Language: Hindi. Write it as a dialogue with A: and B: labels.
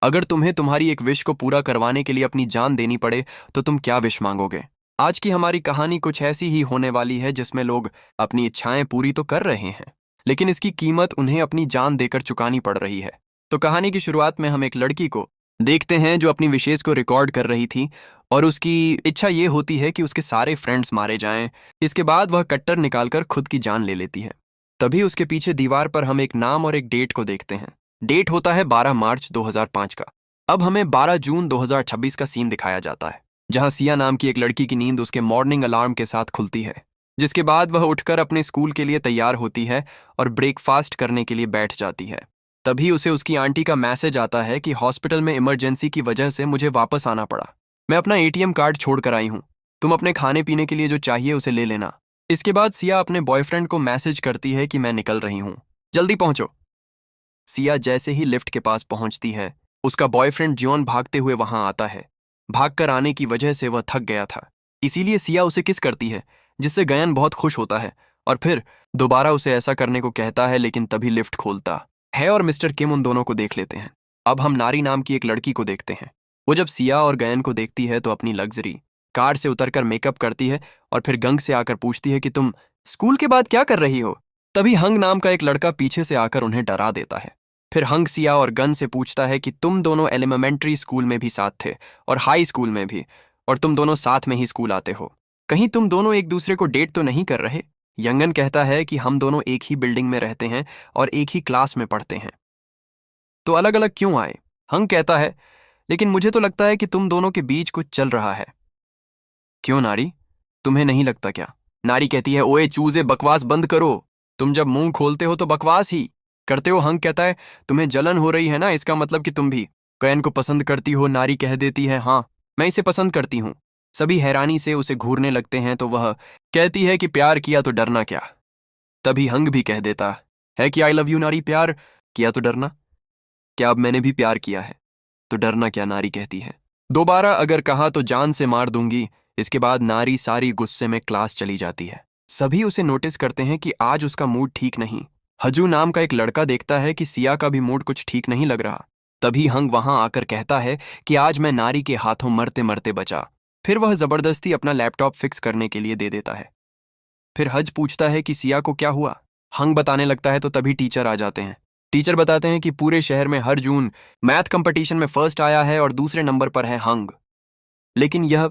A: अगर तुम्हें तुम्हारी एक विश को पूरा करवाने के लिए अपनी जान देनी पड़े तो तुम क्या विश मांगोगे? आज की हमारी कहानी कुछ ऐसी ही होने वाली है जिसमें लोग अपनी इच्छाएं पूरी तो कर रहे हैं, लेकिन इसकी कीमत उन्हें अपनी जान देकर चुकानी पड़ रही है। तो कहानी की शुरुआत में हम एक लड़की को देखते हैं जो अपनी विशेष को रिकॉर्ड कर रही थी और उसकी इच्छा ये होती है कि उसके सारे फ्रेंड्स मारे जाएं। इसके बाद वह कट्टर निकालकर खुद की जान ले लेती है। तभी उसके पीछे दीवार पर हम एक नाम और एक डेट को देखते हैं। डेट होता है 12 मार्च 2005 का। अब हमें 12 जून 2026 का सीन दिखाया जाता है, जहां सिया नाम की एक लड़की की नींद उसके मॉर्निंग अलार्म के साथ खुलती है, जिसके बाद वह उठकर अपने स्कूल के लिए तैयार होती है और ब्रेकफास्ट करने के लिए बैठ जाती है। तभी उसे उसकी आंटी का मैसेज आता है कि हॉस्पिटल में इमरजेंसी की वजह से मुझे वापस आना पड़ा। मैं अपना एटीएम कार्ड छोड़ कर आई हूँ, तुम अपने खाने पीने के लिए जो चाहिए उसे ले लेना। इसके बाद सिया अपने बॉयफ्रेंड को मैसेज करती है कि मैं निकल रही हूँ, जल्दी पहुंचो। सिया जैसे ही लिफ्ट के पास पहुंचती है, उसका बॉयफ्रेंड जॉन भागते हुए वहां आता है। भागकर आने की वजह से वह थक गया था, इसीलिए सिया उसे किस करती है, जिससे गयन बहुत खुश होता है और फिर दोबारा उसे ऐसा करने को कहता है, लेकिन तभी लिफ्ट खोलता है और मिस्टर किम उन दोनों को देख लेते हैं। अब हम नारी नाम की एक लड़की को देखते हैं। वो जब सिया और गयन को देखती है तो अपनी लग्जरी कार से उतरकर मेकअप करती है और फिर गंग से आकर पूछती है कि तुम स्कूल के बाद क्या कर रही हो। तभी हंग नाम का एक लड़का पीछे से आकर उन्हें डरा देता है। फिर हंग सिया और गन से पूछता है कि तुम दोनों एलिमेंट्री स्कूल में भी साथ थे और हाई स्कूल में भी, और तुम दोनों साथ में ही स्कूल आते हो, कहीं तुम दोनों एक दूसरे को डेट तो नहीं कर रहे? यंगन कहता है कि हम दोनों एक ही बिल्डिंग में रहते हैं और एक ही क्लास में पढ़ते हैं, तो अलग अलग क्यों आए? हंग कहता है, लेकिन मुझे तो लगता है कि तुम दोनों के बीच कुछ चल रहा है। क्यों नारी, तुम्हें नहीं लगता क्या? नारी कहती है, ओए चूजे, बकवास बंद करो, तुम जब मुंह खोलते हो तो बकवास ही करते हो। हंग कहता है, तुम्हें जलन हो रही है ना, इसका मतलब कि तुम भी गयन को पसंद करती हो। नारी कह देती है, हाँ मैं इसे पसंद करती हूँ। सभी हैरानी से उसे घूरने लगते हैं तो वह कहती है कि प्यार किया तो डरना क्या। तभी हंग भी कह देता है कि आई लव यू नारी, प्यार किया तो डरना क्या? अब मैंने भी प्यार किया है तो डरना क्या? नारी कहती है, दोबारा अगर कहा तो जान से मार दूंगी। इसके बाद नारी सारी गुस्से में क्लास चली जाती है। सभी उसे नोटिस करते हैं कि आज उसका मूड ठीक नहीं। हजू नाम का एक लड़का देखता है कि सिया का भी मूड कुछ ठीक नहीं लग रहा। तभी हंग वहां आकर कहता है कि आज मैं नारी के हाथों मरते मरते बचा। फिर वह जबरदस्ती अपना लैपटॉप फिक्स करने के लिए दे देता है। फिर हज पूछता है कि सिया को क्या हुआ। हंग बताने लगता है तो तभी टीचर आ जाते हैं। टीचर बताते हैं कि पूरे शहर में हर जून मैथ कंपटीशन में फर्स्ट आया है और दूसरे नंबर पर है हंग, लेकिन यह